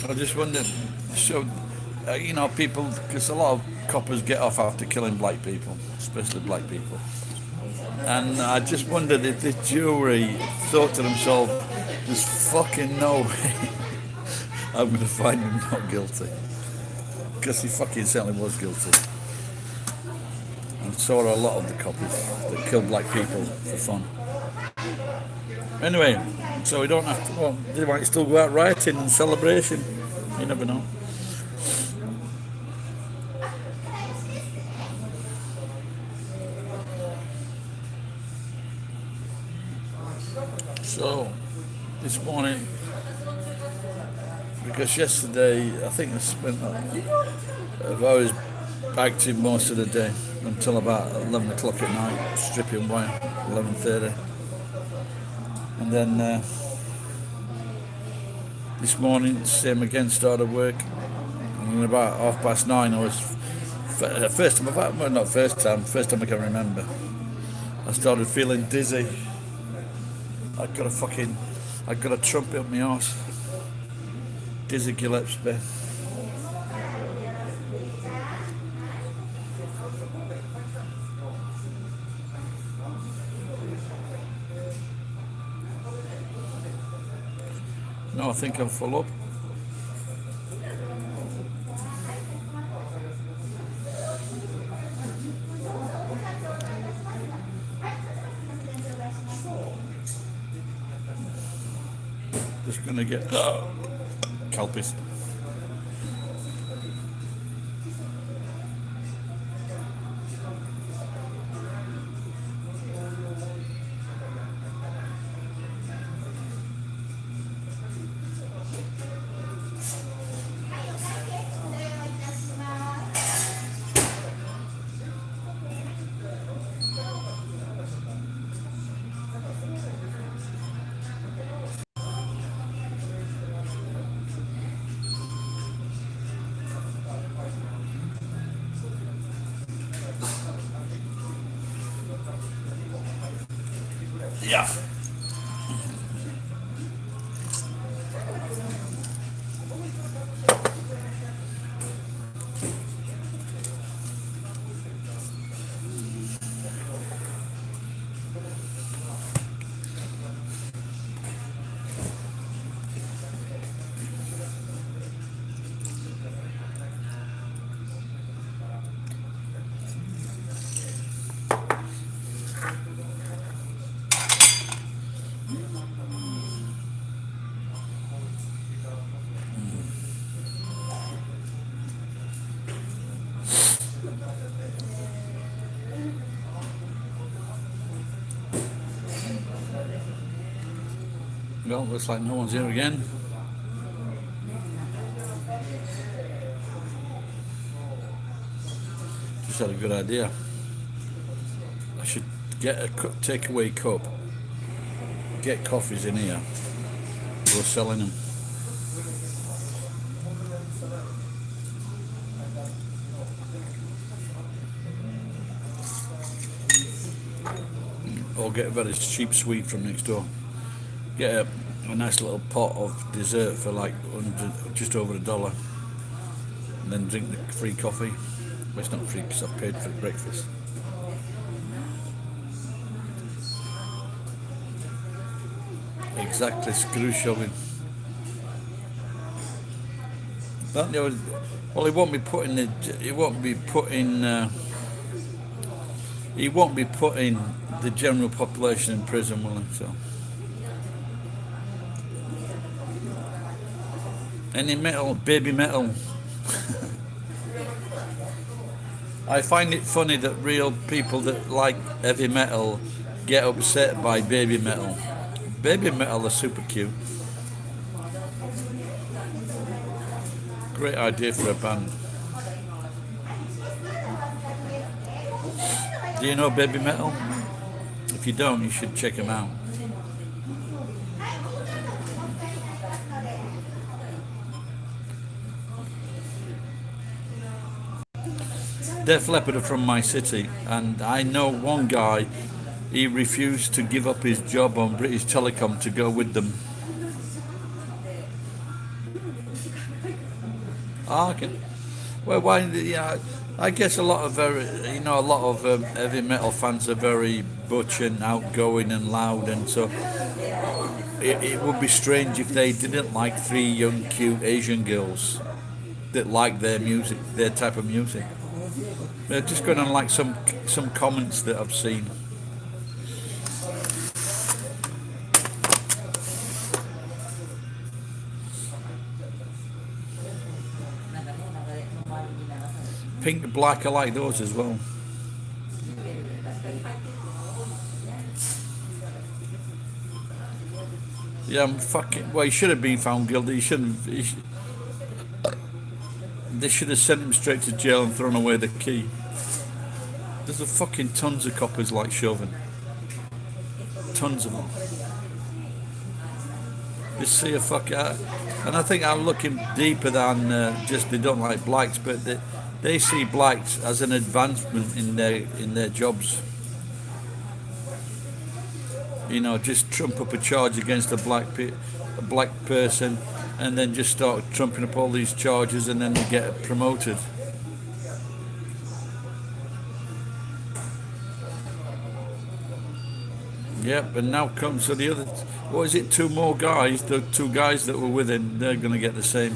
I just wondered, so, you know, people, because a lot of coppers get off after killing black people, especially black people. And I just wondered if the jury thought to themselves, there's fucking no way I'm going to find him not guilty. Because he fucking certainly was guilty. And so are a lot of the coppers that kill black people for fun. Anyway, so we don't have to, well, they might still go out rioting and celebration. You never know. So, this morning, because yesterday, I think I spent, I've always active most of the day until about 11 o'clock at night, stripping wire, 11:30. And then this morning, same again, started work. And about 9:30, I was, first time, well, not first time I can remember, I started feeling dizzy. I got a trumpet up my arse. Dizzy Gillespie. No, I think I'm full up. Just gonna get Calpis. Yeah. Well, looks like no one's here again. Just had a good idea. I should get a takeaway cup, get coffees in here, go selling them. Or get a very cheap sweet from next door. Get a nice little pot of dessert for like just over $1, and then drink the free coffee. Well, it's not free because I've paid for breakfast. Exactly, screw Chauvin. Well, he won't be putting the general population in prison, will he? So. Any metal, baby metal. I find it funny that real people that like heavy metal get upset by baby metal. Baby metal are super cute. Great idea for a band. Do you know baby metal? If you don't, you should check them out. Def Leppard are from my city, and I know one guy, he refused to give up his job on British Telecom to go with them. Ah, okay. Well, why? Yeah, I guess a lot of a lot of heavy metal fans are very butch and outgoing and loud, and so it would be strange if they didn't like three young, cute Asian girls that like their music, their type of music. They're just going on like some comments that I've seen. Pink and black, I like those as well. Yeah, I'm fucking. Well, he should have been found guilty. He shouldn't. They should have sent him straight to jail and thrown away the key. There's a fucking tons of coppers like Chauvin. Tons of them. You see a fuck out. And I think I'm looking deeper than just they don't like blacks, but they see blacks as an advancement in their jobs. You know, just trump up a charge against a black person, and then just start trumping up all these charges, and then they get promoted. Yep, and now comes so the other. What is it? Two more guys. The two guys that were with him, they're going to get the same.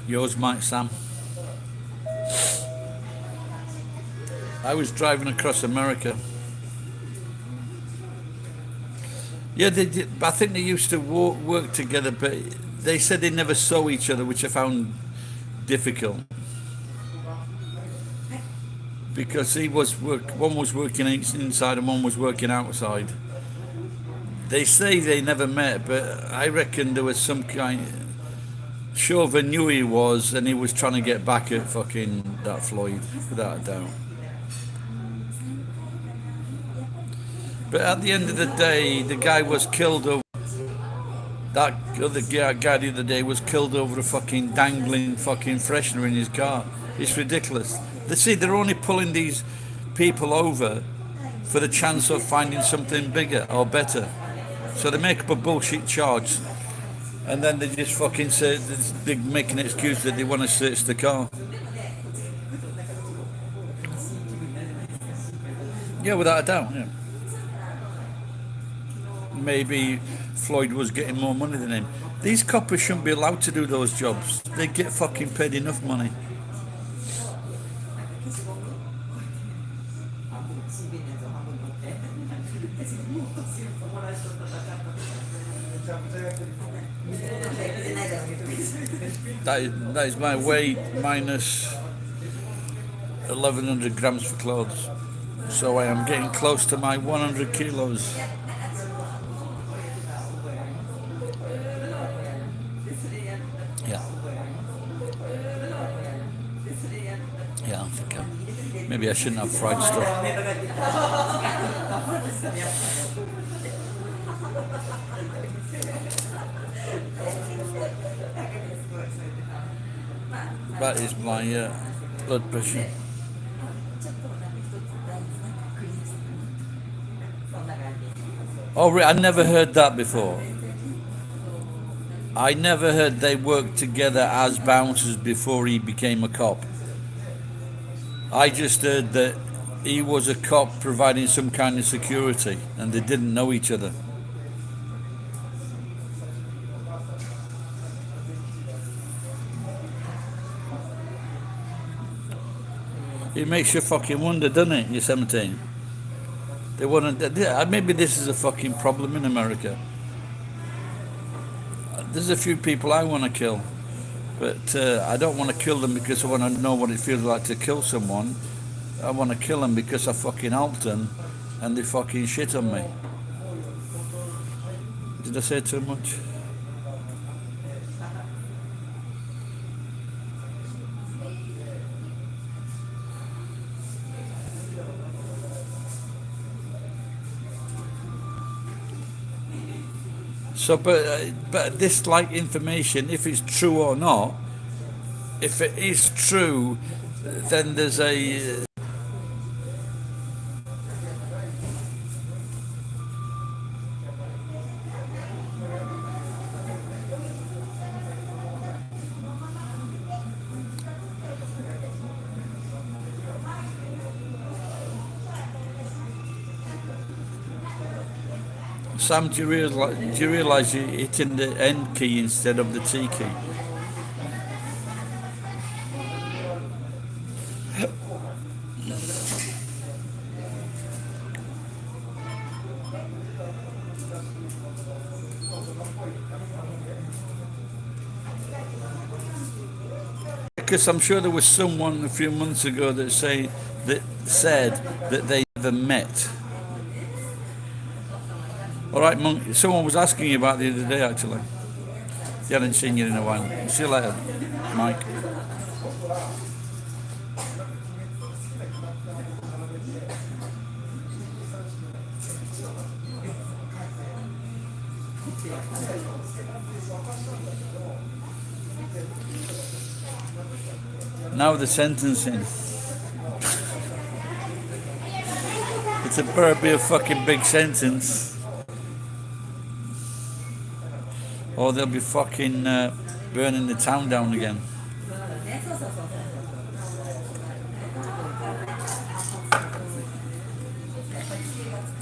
Yours, Mike, Sam. I was driving across America. Yeah, they did. I think they used to work together, but they said they never saw each other, which I found difficult because one was working inside and one was working outside. They say they never met, but I reckon there was some kind. Chauvin knew he was, and he was trying to get back at fucking that Floyd, without a doubt. But at the end of the day, the guy was killed over. That other guy the other day was killed over a fucking dangling fucking freshener in his car. It's ridiculous. They see they're only pulling these people over for the chance of finding something bigger or better. So they make up a bullshit charge, and then they just fucking say they make an excuse that they want to search the car. Yeah, without a doubt. Yeah. Maybe Floyd was getting more money than him. These coppers shouldn't be allowed to do those jobs. They get fucking paid enough money. That is my weight minus 1100 grams for clothes. So I am getting close to my 100 kilos. Yeah. Yeah, I think maybe I shouldn't have fried stuff. That is my blood pressure. Oh, I never heard that before. I never heard they worked together as bouncers before he became a cop. I just heard that he was a cop providing some kind of security and they didn't know each other. It makes you fucking wonder, doesn't it? You're 17. They want to. Maybe this is a fucking problem in America. There's a few people I want to kill, but I don't want to kill them because I want to know what it feels like to kill someone. I want to kill them because I fucking helped them, and they fucking shit on me. Did I say too much? So, but this like information, if it's true or not, if it is true, then there's Sam, do you realise you're hitting the N key instead of the T key? Because I'm sure there was someone a few months ago that said that they never met. All right, Monk. Someone was asking you about the other day, actually. He hadn't seen you in a while. See you later, Mike. Now the sentencing. It's a better be a fucking big sentence, or they'll be fucking burning the town down again.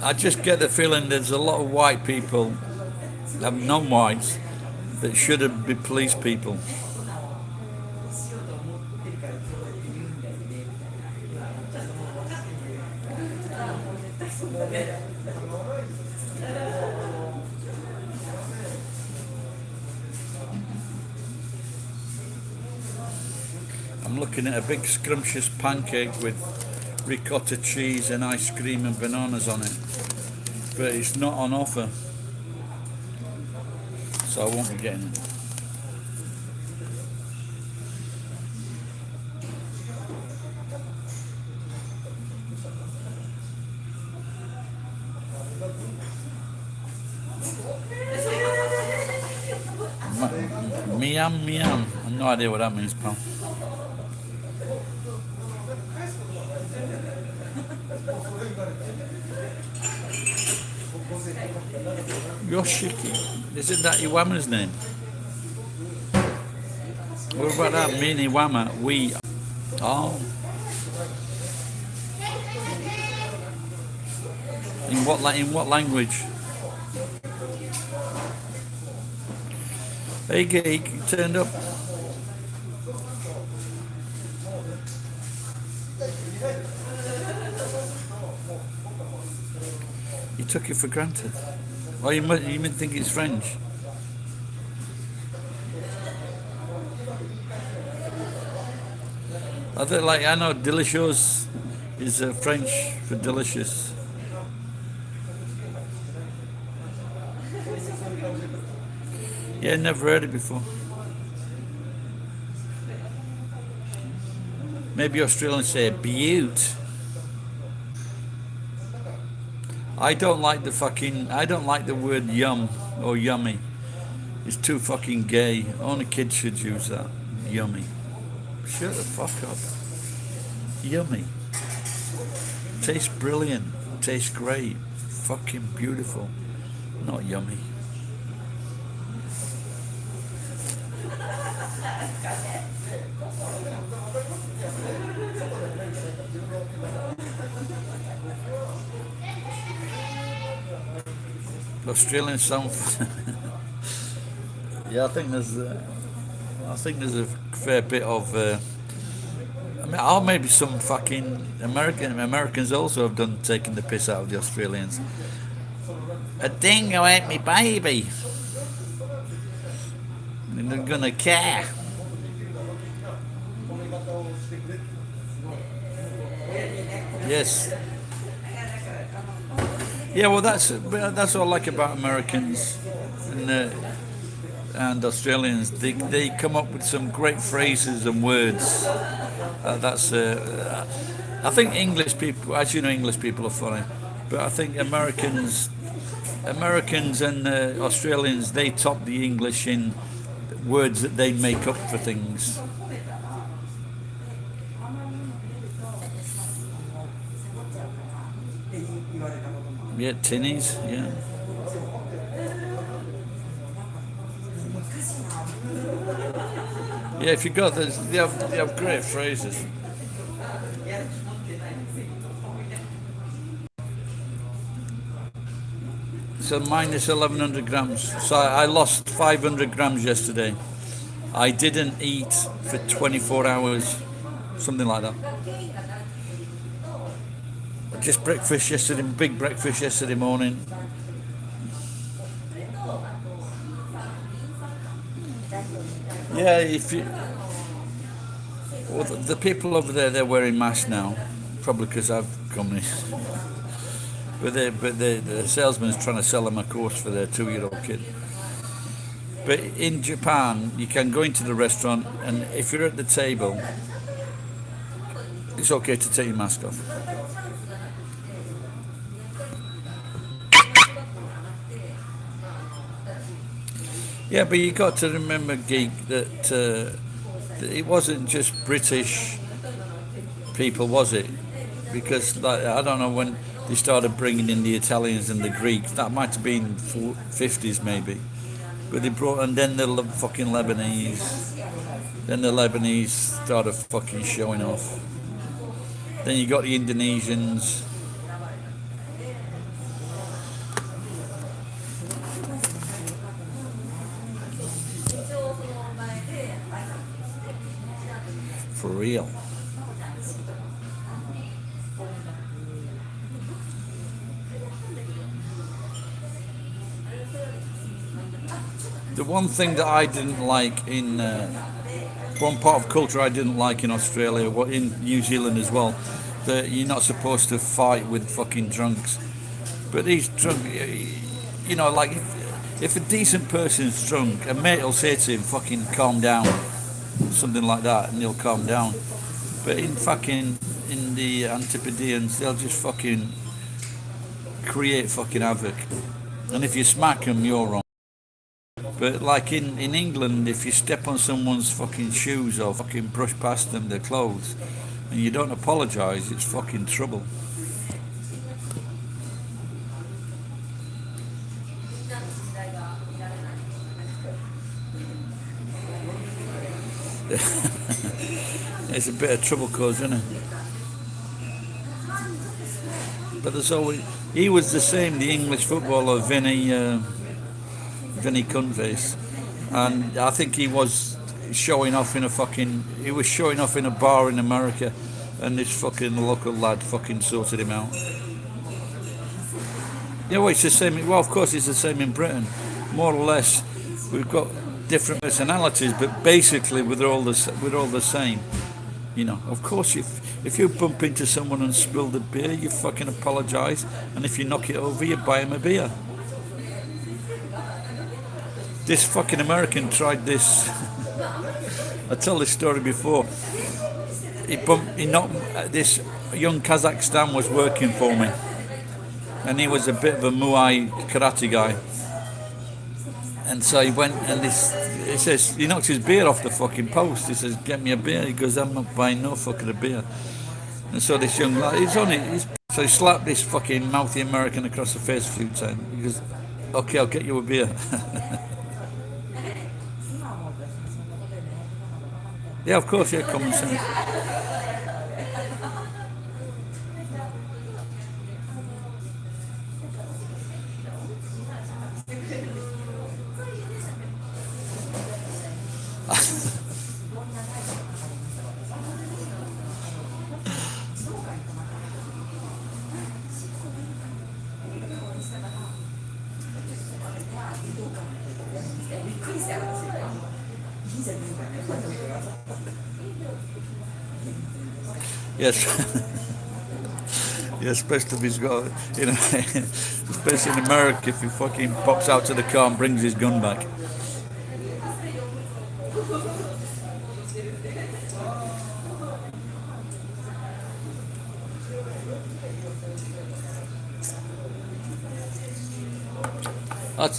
I just get the feeling there's a lot of white people, non-whites, that shouldn't be police people. I'm looking at a big scrumptious pancake with ricotta cheese and ice cream and bananas on it, but it's not on offer, so I won't be getting it. Miam miam. I have no idea what that means, pal. Yoshiki. Isn't that Iwama's name? What about that? Me and Iwama, we. Oh. In what language? Hey geek, you turned up. You took it for granted. Oh, you might think it's French. I know delicious is French for delicious. Yeah, never heard it before. Maybe Australians say beaut. I don't like the word yum or yummy. It's too fucking gay. Only kids should use that. Yummy. Shut the fuck up. Yummy. Tastes brilliant. Tastes great. Fucking beautiful. Not yummy. Australian sound. Yeah, I think there's a fair bit of. Or maybe some fucking Americans also have done taking the piss out of the Australians. A dingo ate me baby. And they're gonna care. Yes. Yeah, well, that's what I like about Americans and Australians. They come up with some great phrases and words. I think English people, as you know, English people are funny, but I think Americans and Australians, they top the English in words that they make up for things. Yeah, tinnies, yeah. Yeah, if you got this, they have great phrases. So minus 1100 grams. So I lost 500 grams yesterday. I didn't eat for 24 hours, something like that. Just breakfast yesterday, big breakfast yesterday morning. Yeah, if you, well, the people over there, they're wearing masks now, probably because I've come in. But the salesman's trying to sell them a course for their 2-year-old kid. But in Japan, you can go into the restaurant, and if you're at the table, it's okay to take your mask off. Yeah, but you got to remember, Geek, that it wasn't just British people, was it? Because like, I don't know when they started bringing in the Italians and the Greeks. That might have been 50s maybe. But they brought, and then the fucking Lebanese. Then the Lebanese started fucking showing off. Then you got the Indonesians. For real. The one thing that I didn't like in one part of culture I didn't like in Australia, in New Zealand as well, that you're not supposed to fight with fucking drunks. But these drunk, you know, like if a decent person's drunk, a mate will say to him, "Fucking calm down," something like that, and he'll calm down. But in the Antipodeans, they'll just fucking create fucking havoc. And if you smack them, you're wrong. But like in England, if you step on someone's fucking shoes or fucking brush past them their clothes, and you don't apologise, it's fucking trouble. It's a bit of trouble cause, isn't it? But there's always he was the same, the English footballer Vinny Cuntface, and I think he was showing off in a bar in America, and this fucking local lad fucking sorted him out. Yeah, well, it's the same. Well, of course, it's the same in Britain, more or less. We've got different personalities, but basically we're all the same. You know, of course, if you bump into someone and spill the beer, you fucking apologise, and if you knock it over, you buy him a beer. This fucking American tried this. I told this story before. He knocked this young Kazakhstan was working for me, and he was a bit of a Muay karate guy. And so he went and he says he knocked his beer off the fucking post. He says, "Get me a beer." He goes, "I'm not buying no fucking a beer." And so this young lad, so he slapped this fucking mouthy American across the face a few times. He goes, "Okay, I'll get you a beer." Yeah, of course, yeah, common sense. Yes. Yeah, especially if he's got, you know, especially in America, if he fucking pops out to the car and brings his gun back.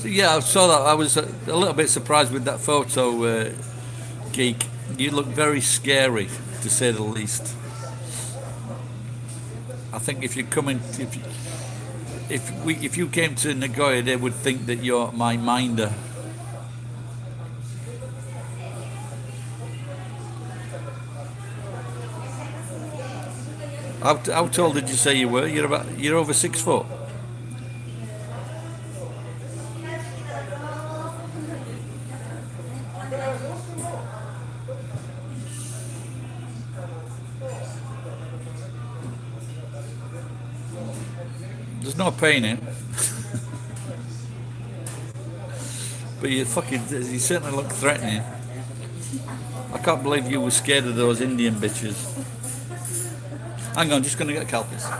Yeah, I saw that. I was a little bit surprised with that photo, Geek. You look very scary, to say the least. I think if you come in, if you came to Nagoya, they would think that you're my minder. How tall did you say you were? You're over 6 foot. There's no pain in it, but you certainly look threatening. I can't believe you were scared of those Indian bitches. Hang on, just gonna get Calpis.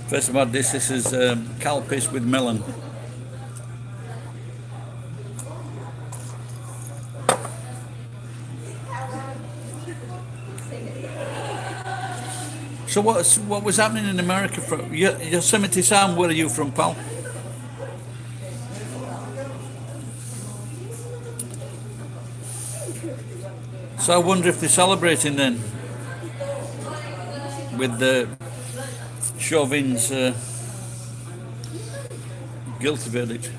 First of all, this is Calpis with melon. So what was happening in America? From Yosemite Sam, where are you from, pal? So I wonder if they're celebrating then with the Chauvin's guilty verdict.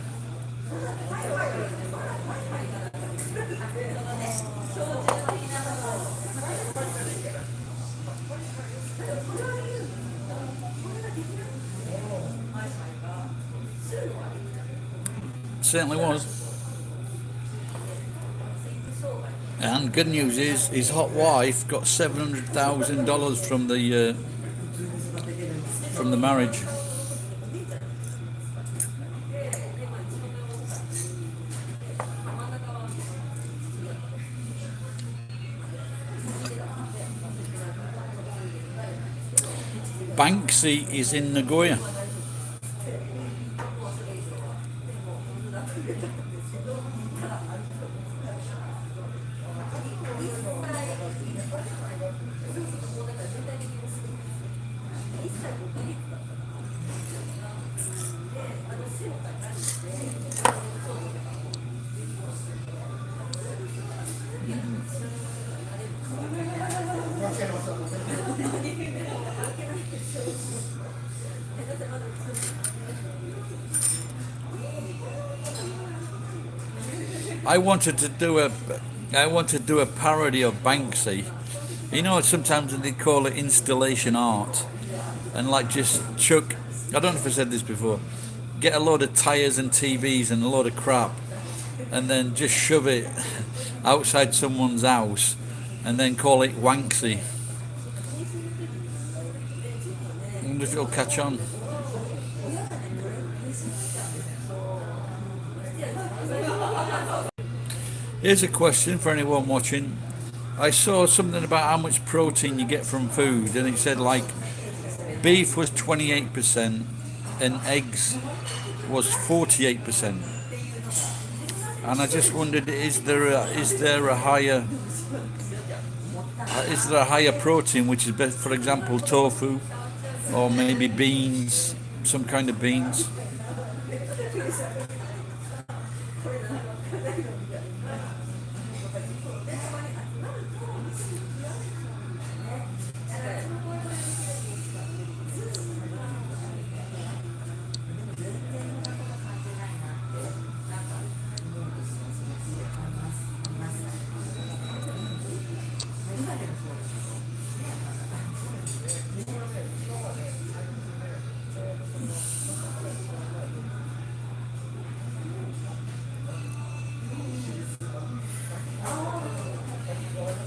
Certainly was. And good news is his hot wife got $700,000 from the marriage. Banksy is in Nagoya. I wanted to do a parody of Banksy. You know, sometimes they call it installation art, and like just chuck. I don't know if I said this before. Get a load of tires and TVs and a load of crap, and then just shove it outside someone's house, and then call it Wanksy. I wonder if it'll catch on. Here's a question for anyone watching. I saw something about how much protein you get from food, and it said like beef was 28% and eggs was 48%. And I just wondered, is there a higher protein, which is best, for example, tofu, or maybe beans, some kind of beans?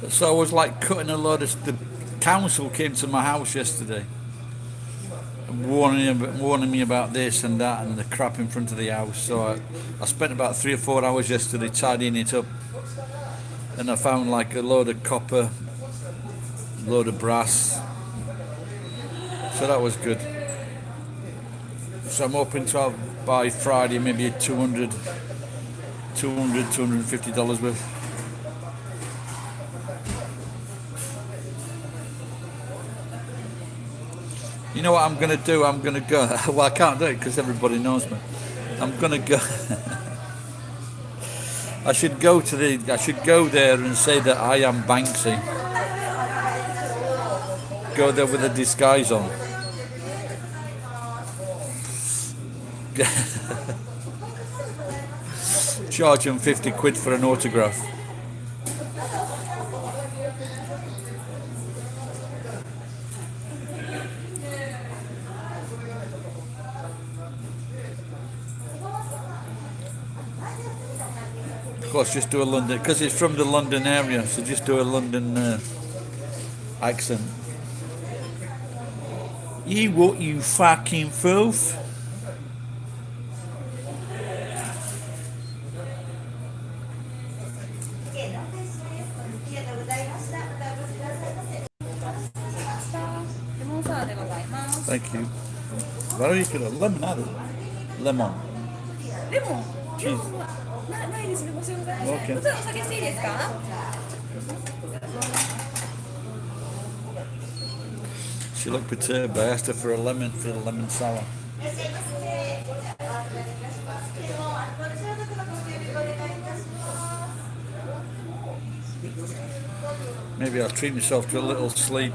So I was like cutting a load of. The council came to my house yesterday, warning me about this and that and the crap in front of the house. So I spent about 3 or 4 hours yesterday tidying it up, and I found like a load of copper, a load of brass. So that was good. So I'm hoping to have by Friday maybe $250 worth. You know what I'm going to do? I'm going to go. Well, I can't do it because everybody knows me. I'm going to go. I should go to the. I should go there and say that I am Banksy. Go there with a disguise on. Charge him 50 quid for an autograph. Of course, just do a London, because it's from the London area, so just do a London accent. You what, you fucking filth? Thank you. What are you going to lemonade? Lemon. レモン、チーズ。ないですね、申し訳ございません。 Okay. 普通お酒していいですか？ She looked perturbed. I asked her for a lemon for the lemon salad. Maybe I'll treat myself to a little sleep.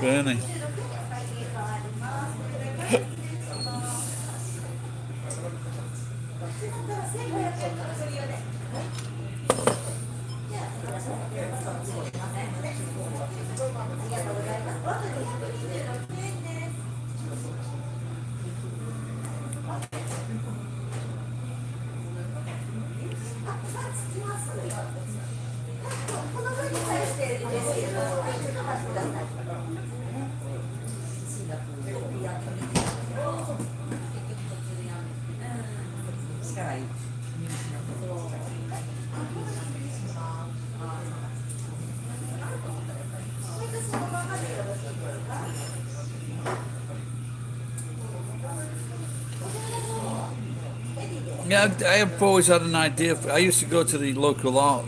Bernie. Yeah, I've always had an idea. I used to go to the local art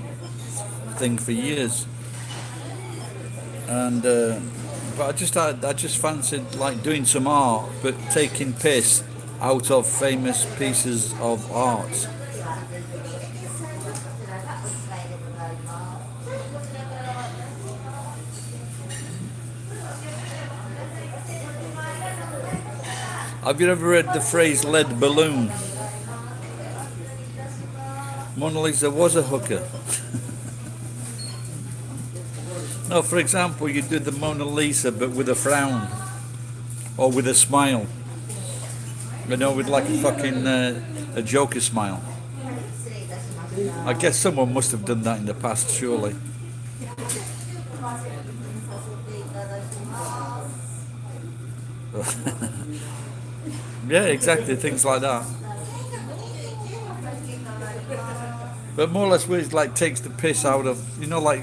thing for years, and but I just fancied like doing some art, but taking piss out of famous pieces of art. Have you ever read the phrase "lead balloon"? Mona Lisa was a hooker. No, for example, you do the Mona Lisa but with a frown or with a smile. You know, with like a fucking a Joker smile. I guess someone must have done that in the past, surely. Yeah, exactly, things like that. But more or less, where it like takes the piss out of, you know, like.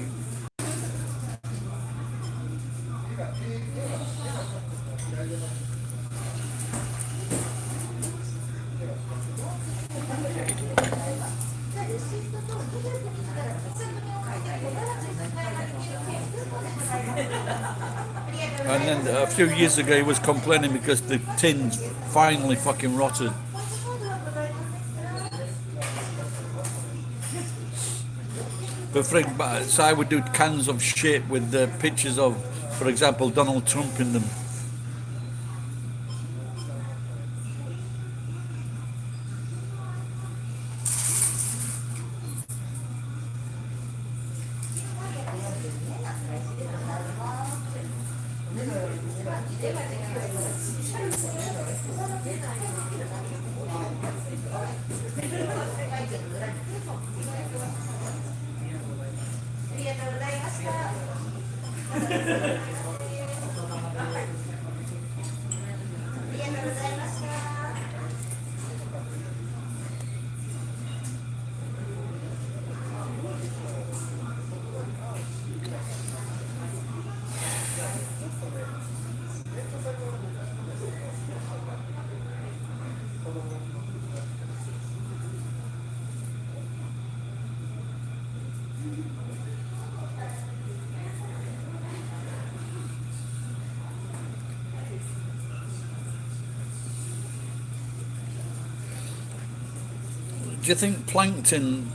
And then a few years ago, he was complaining because the tins finally fucking rotted. But so I would do cans of shit with the pictures of, for example, Donald Trump in them. Do you think plankton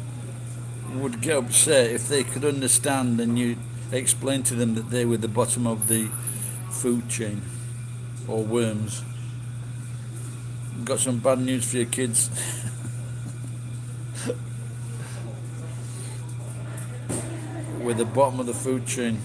would get upset if they could understand and you explain to them that they were the bottom of the food chain, or worms? Got some bad news for your kids. We're the bottom of the food chain.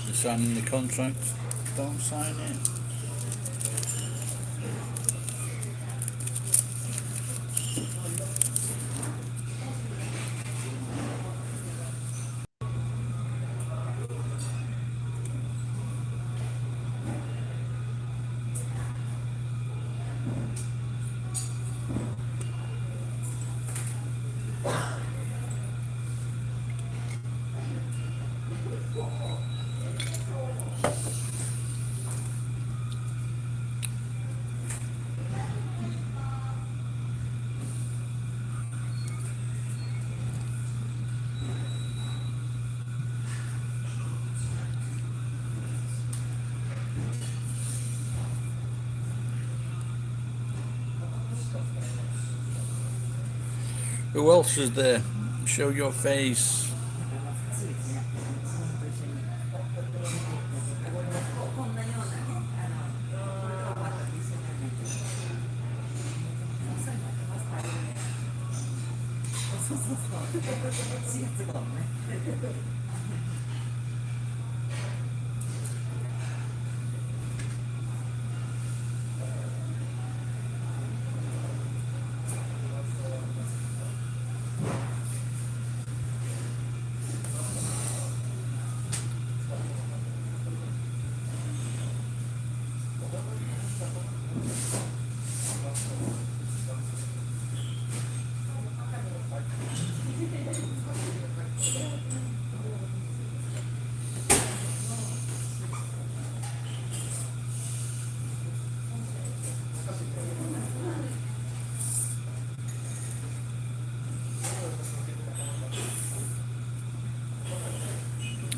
You're signing the contract. Don't sign it. Who else is there? Show your face.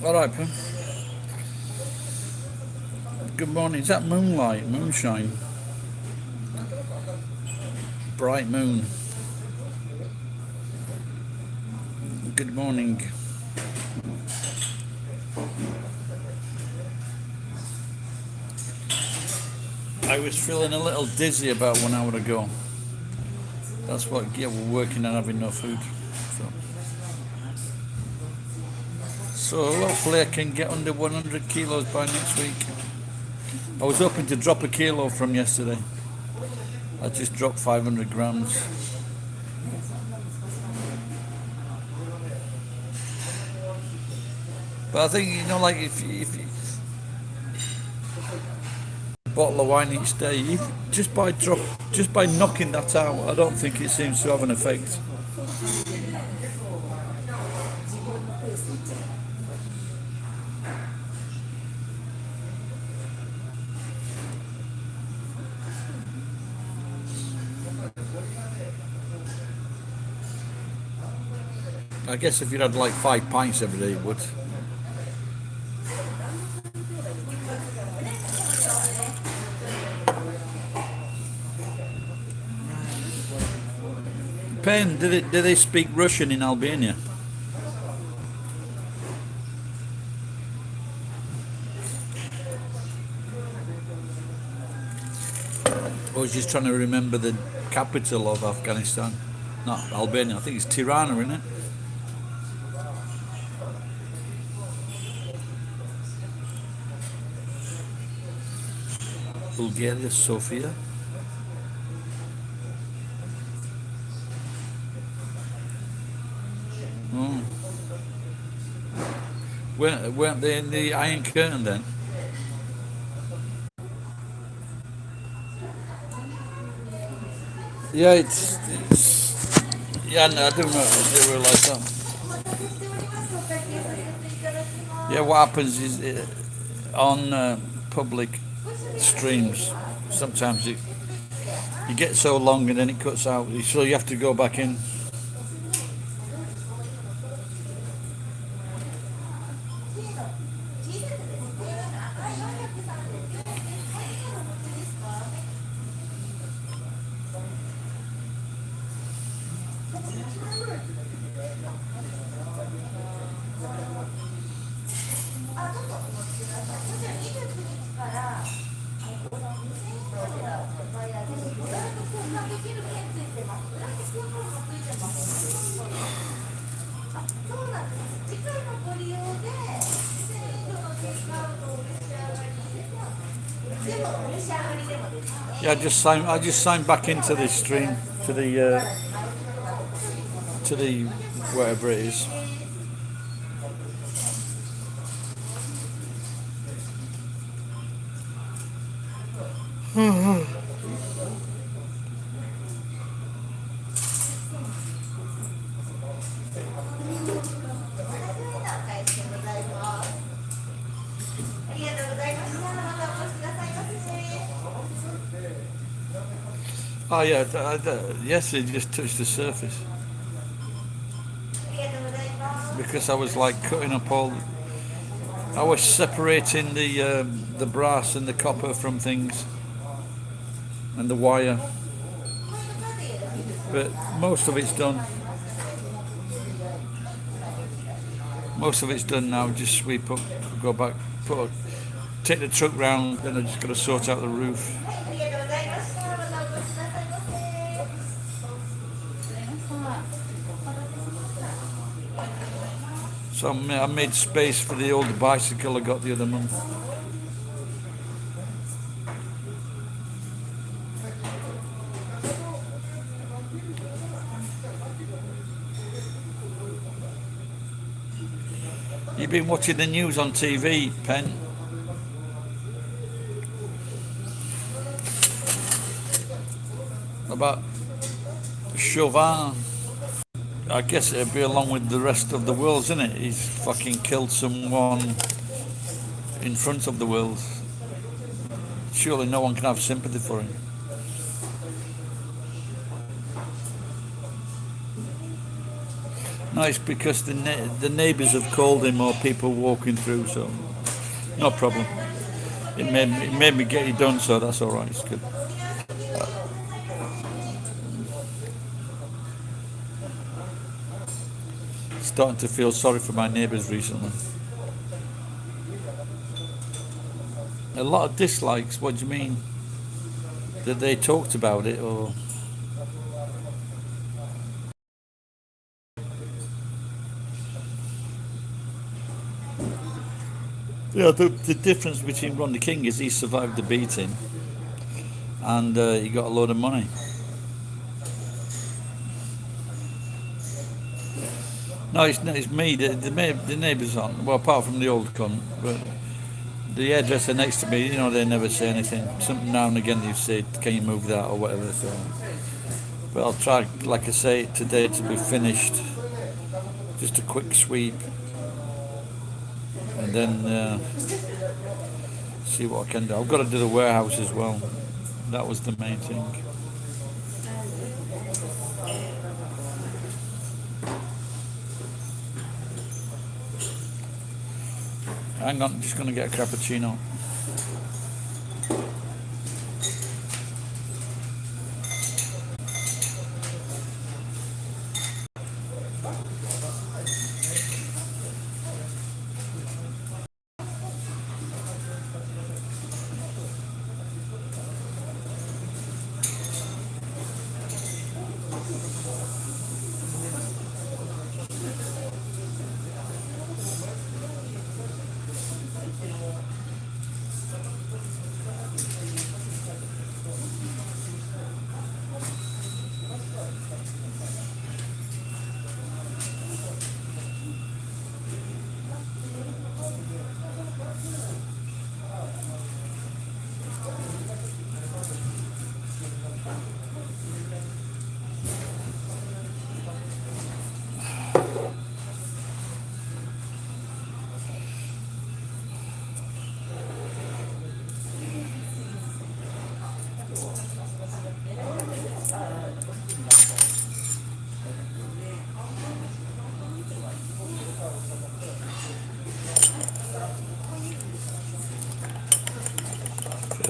All right, Pam. Good morning. Is that moonlight, moonshine? Bright moon. Good morning. I was feeling a little dizzy about 1 hour ago. That's what, yeah, we're working on having no food. So hopefully I can get under 100 kilos by next week. I was hoping to drop a kilo from yesterday. I just dropped 500 grams. But I think, you know, like if you bottle of wine each day, just by knocking that out, I don't think it seems to have an effect. I guess if you had like 5 pints every day, it would. Pen, do they speak Russian in Albania? I was just trying to remember the capital of Afghanistan. Not Albania, I think it's Tirana, isn't it? Bulgaria, Sofia. Oh. Weren't they in the Iron Curtain then? Yeah, it's yeah, no, I do know they were like that. Yeah, what happens is on public streams. Sometimes you get so long and then it cuts out, so you have to go back in. Yeah, I just signed back into this stream to the whatever it is. Oh yeah, yes, it just touched the surface because I was like cutting up all. I was separating the brass and the copper from things and the wire, but most of it's done. Most of it's done now. Just sweep up, go back, take the truck round, then I just got to sort out the roof. So I made space for the old bicycle I got the other month. You've been watching the news on TV, Pen? About Chauvin. I guess it'd be along with the rest of the world, isn't it? He's fucking killed someone in front of the world. Surely no one can have sympathy for him. No, it's because the neighbours have called him or people walking through, so no problem. It made me get it done, so that's all right. It's good. Starting to feel sorry for my neighbours recently. A lot of dislikes. What do you mean? That they talked about it, or? Yeah, the difference between Ronnie King is he survived the beating and he got a load of money. No, it's me. The neighbours aren't. Well, apart from the old cunt, but the hairdresser next to me, they never say anything. Something now and again they say, "Can you move that?" or whatever. So, but I'll try, like I say, today to be finished. Just a quick sweep, and then see what I can do. I've got to do the warehouse as well. That was the main thing. Hang on, I'm just going to get a cappuccino.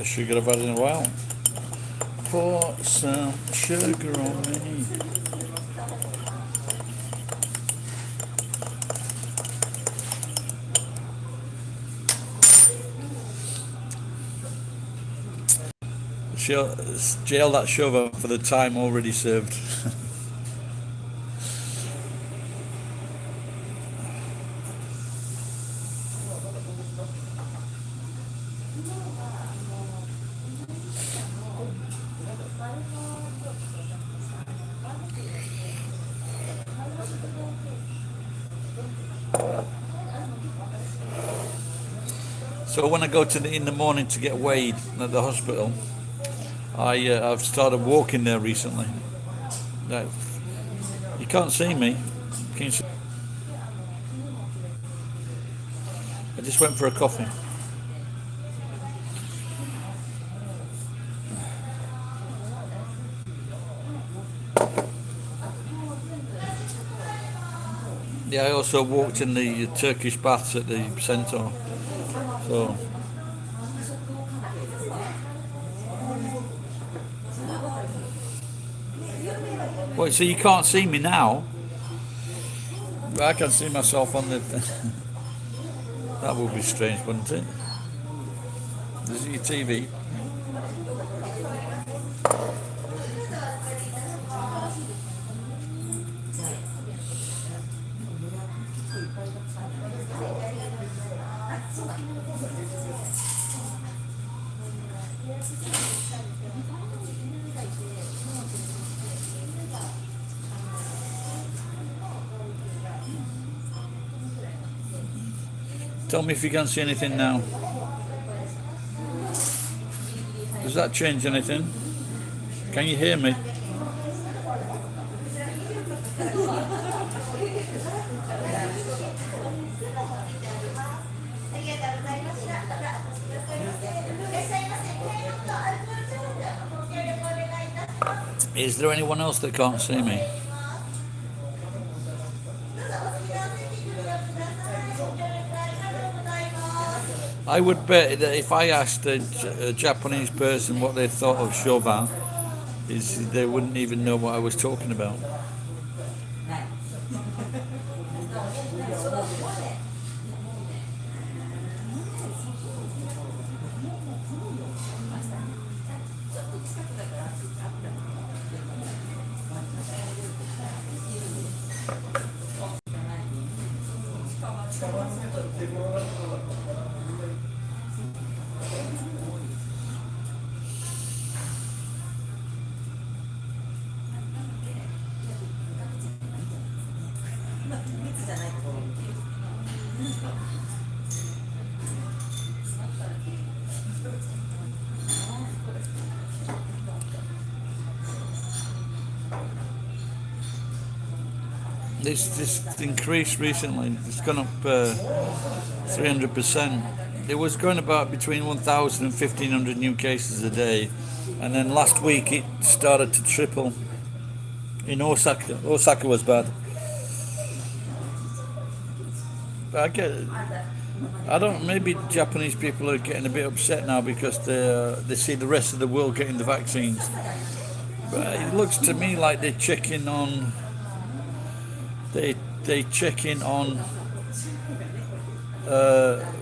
much sugar I've had in a while. Pour some sugar on me. Jail that Chauvin for the time already served. So when I go in the morning to get weighed at the hospital, I've started walking there recently. Now, you can't see me. Can you see? I just went for a coffee. Yeah, I also walked in the Turkish baths at the centre. So. Well, so you can't see me now, but I can see myself on the. That would be strange, wouldn't it? This is your TV. Tell me if you can see anything now. Does that change anything? Can you hear me? Is there anyone else that can't see me? I would bet that if I asked a Japanese person what they thought of Chauvin, they wouldn't even know what I was talking about. This increased recently. It's gone up 300%. It was going about between 1,000 and 1,500 new cases a day, and then last week it started to triple. In Osaka, Osaka was bad. But I don't. Maybe Japanese people are getting a bit upset now because they see the rest of the world getting the vaccines. But it looks to me like they're checking on. They check in on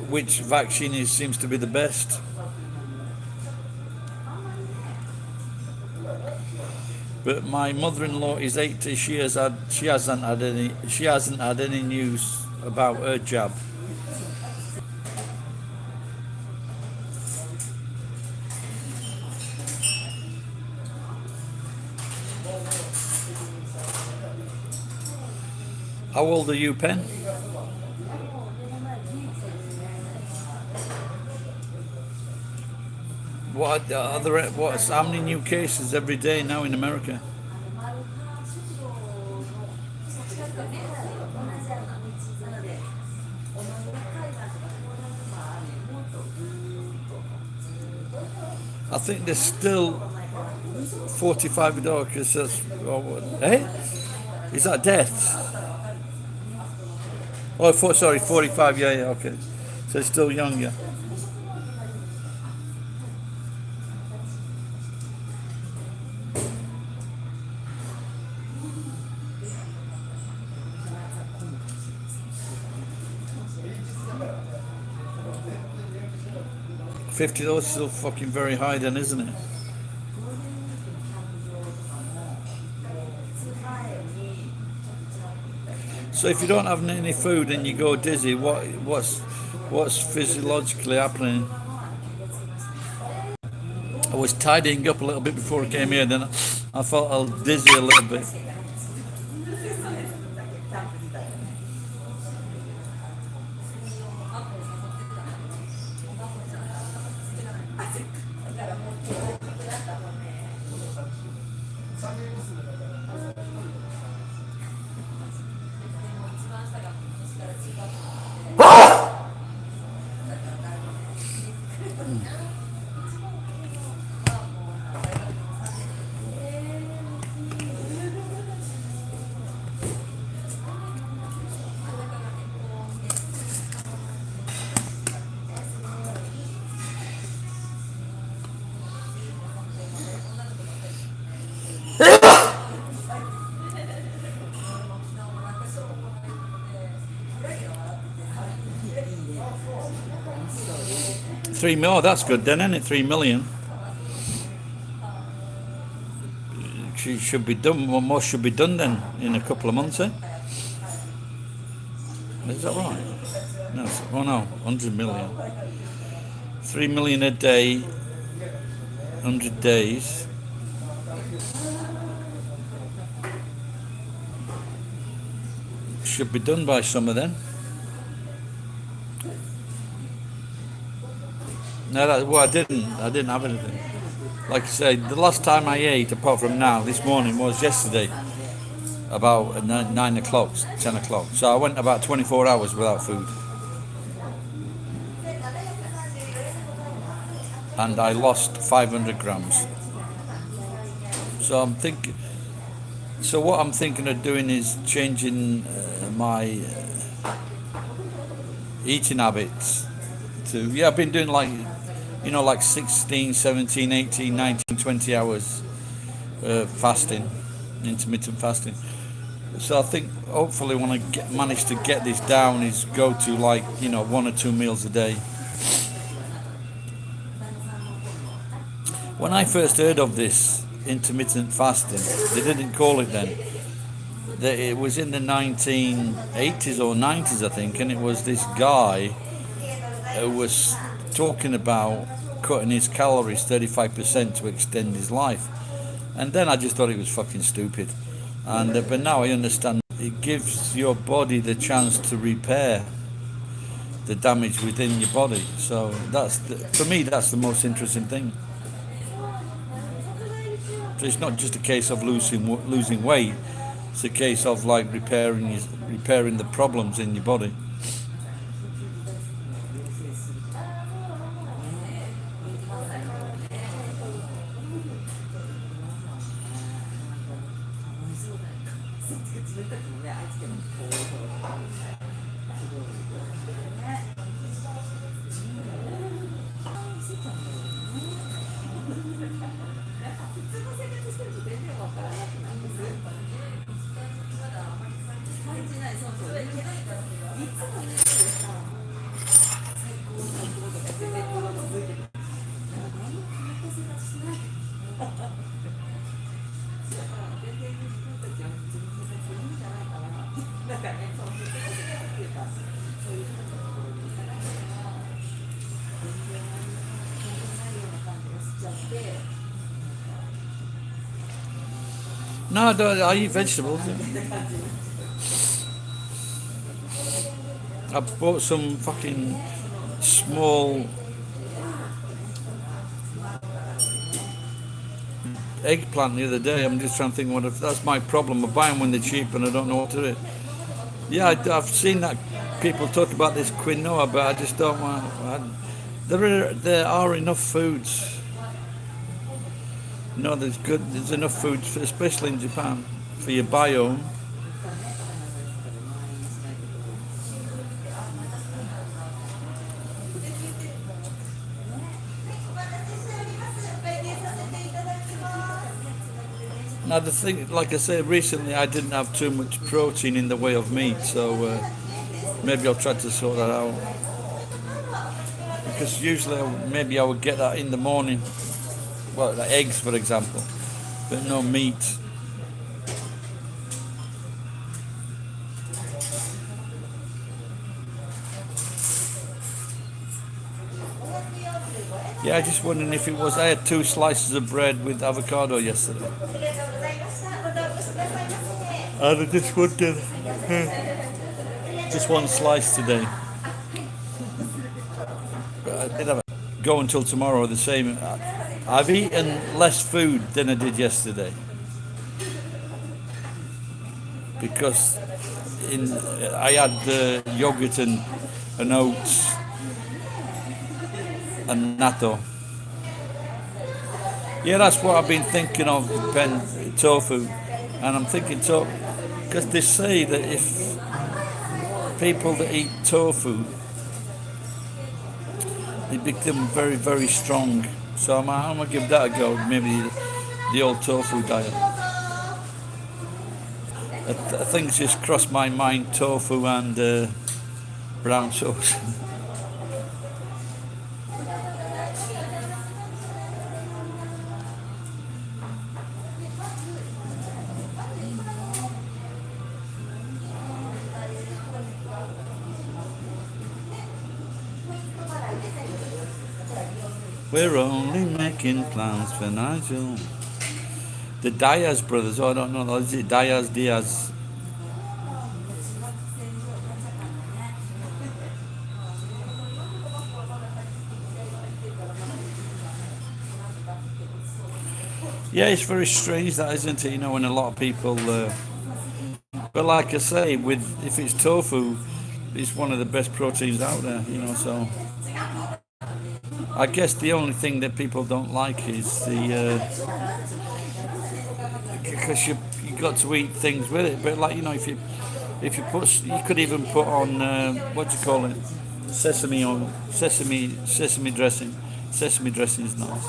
which vaccine seems to be the best. But my mother-in-law is 80. She hasn't had any news about her jab. How old are you, Pen? How many new cases every day now in America? I think there's still 45 cases. Eh? Is that death? Oh, sorry, 45. Yeah, okay. So it's still young, yeah. 50, that's still fucking very high then, isn't it? So if you don't have any food and you go dizzy, what's physiologically happening? I was tidying up a little bit before I came here, then I felt a little dizzy a little bit. Three mil, that's good then, isn't it? 3 million. She should be done. Well, more should be done then in a couple of months, eh? Is that right? No, oh no, 100 million. 3 million a day, 100 days. Should be done by summer then. No, well, I didn't have anything. Like I said, the last time I ate, apart from now, this morning, was yesterday, about 9 o'clock, 10 o'clock. So I went about 24 hours without food. And I lost 500 grams. So what I'm thinking of doing is changing my eating habits to, yeah, I've been doing like 16, 17, 18, 19, 20 hours fasting, intermittent fasting. So I think hopefully when I manage to get this down is go to 1 or 2 meals a day. When I first heard of this intermittent fasting, they didn't call it then. It was in the 1980s or 90s, I think, and it was this guy who was talking about cutting his calories 35% to extend his life. And then I just thought it was fucking stupid. But now I understand it gives your body the chance to repair the damage within your body. So for me, that's the most interesting thing. So it's not just a case of losing weight. It's a case of repairing the problems in your body. No, I eat vegetables. I bought some fucking small eggplant the other day. I'm just trying to think what if that's my problem. I buy them when they're cheap and I don't know what to do. Yeah, I've seen that people talk about this quinoa, but I just don't want. There are enough foods. No, there's enough food, especially in Japan, for your biome. Now the thing, like I said, recently I didn't have too much protein in the way of meat, so maybe I'll try to sort that out. because usually maybe I would get that in the morning, well, like eggs for example, but no meat. Yeah, I just wondering if it was. I had two slices of bread with avocado yesterday. And I just wondered, just one slice today. But I did have go until tomorrow the same. I've eaten less food than I did yesterday because I had yogurt and oats and natto. Yeah, that's what I've been thinking of, Ben, tofu. And I'm thinking tofu, because they say that if people that eat tofu, they become very, very strong. So I'm going to give that a go, maybe the old tofu diet. Things just crossed my mind, tofu and brown sauce. We're only making plans for Nigel. The Diaz brothers, oh, I don't know, is it Diaz? Yeah, it's very strange that, isn't it? You know, when a lot of people, but like I say, if it's tofu, it's one of the best proteins out there, you know, so I guess the only thing that people don't like is because you got to eat things with it. But like, you know, if you you could even put on what do you call it, sesame dressing. Sesame dressing is nice.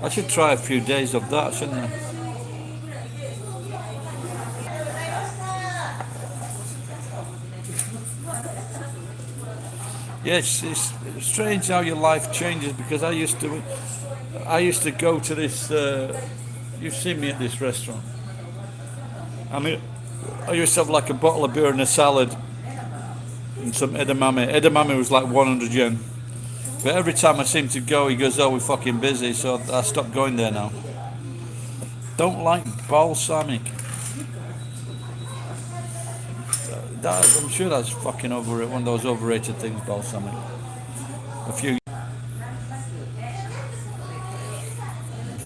I should try a few days of that, shouldn't I? Yes, it's strange how your life changes because I used to go to this. You've seen me at this restaurant. I mean, I used to have like a bottle of beer and a salad and some edamame. Edamame was like 100 yen. But every time I seem to go, he goes, "Oh, we're fucking busy," so I stopped going there now. Don't like balsamic. I'm sure that's fucking one of those overrated things, balsamic. A few.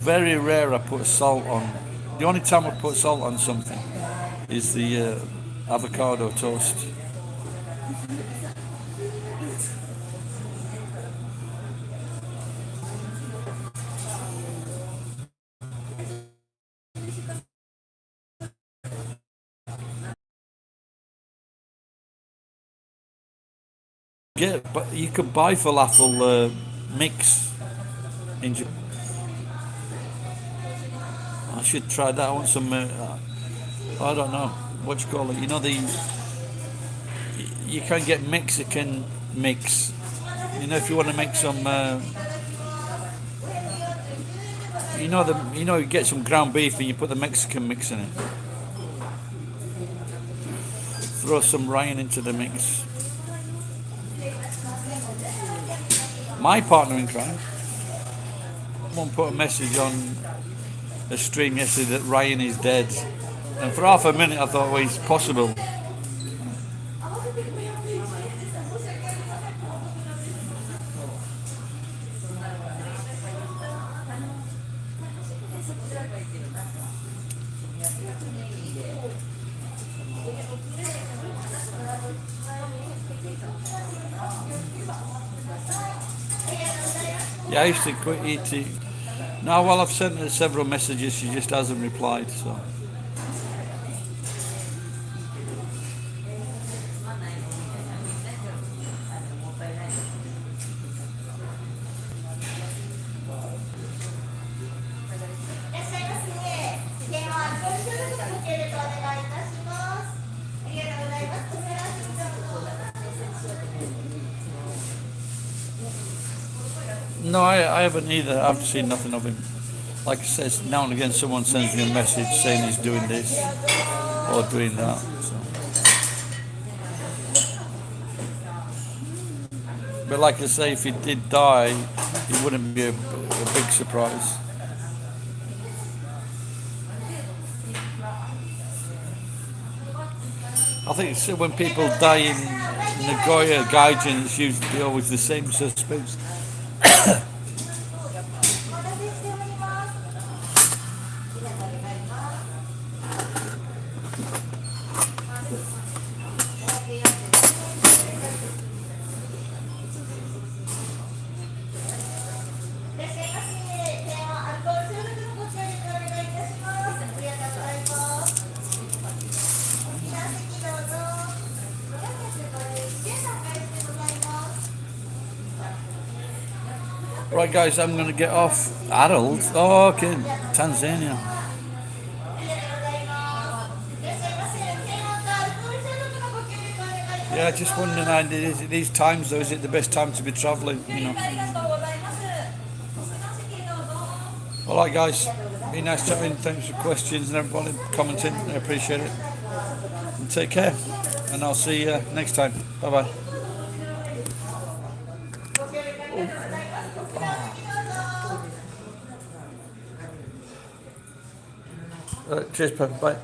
Very rare I put salt on. The only time I put salt on something is the avocado toast. But you could buy falafel mix in Japan. I should try that. I want some. I don't know what you call it. You know you can get Mexican mix. You know, if you want to make some. You get some ground beef and you put the Mexican mix in it. Throw some Ryan into the mix. My partner in crime. Someone put a message on a stream yesterday that Ryan is dead, and for half a minute I thought, well, it's possible. Yeah, I used to quit eating. Now, well, I've sent her several messages, she just hasn't replied, so. No, I haven't either. I've seen nothing of him. Like I says, now and again someone sends me a message saying he's doing this or doing that. So. But like I say, if he did die, it wouldn't be a big surprise. I think it's when people die in Nagoya Gaijin, it's usually always the same suspects. Right, guys, I'm going to get off. Harold? Oh, okay, Tanzania. Yeah, just wondering, these times though, is it the best time to be travelling? All right, guys, be nice chatting. Thanks for questions and everybody commenting. I appreciate it. And take care, and I'll see you next time. Bye bye. Cheers, Pep. Bye.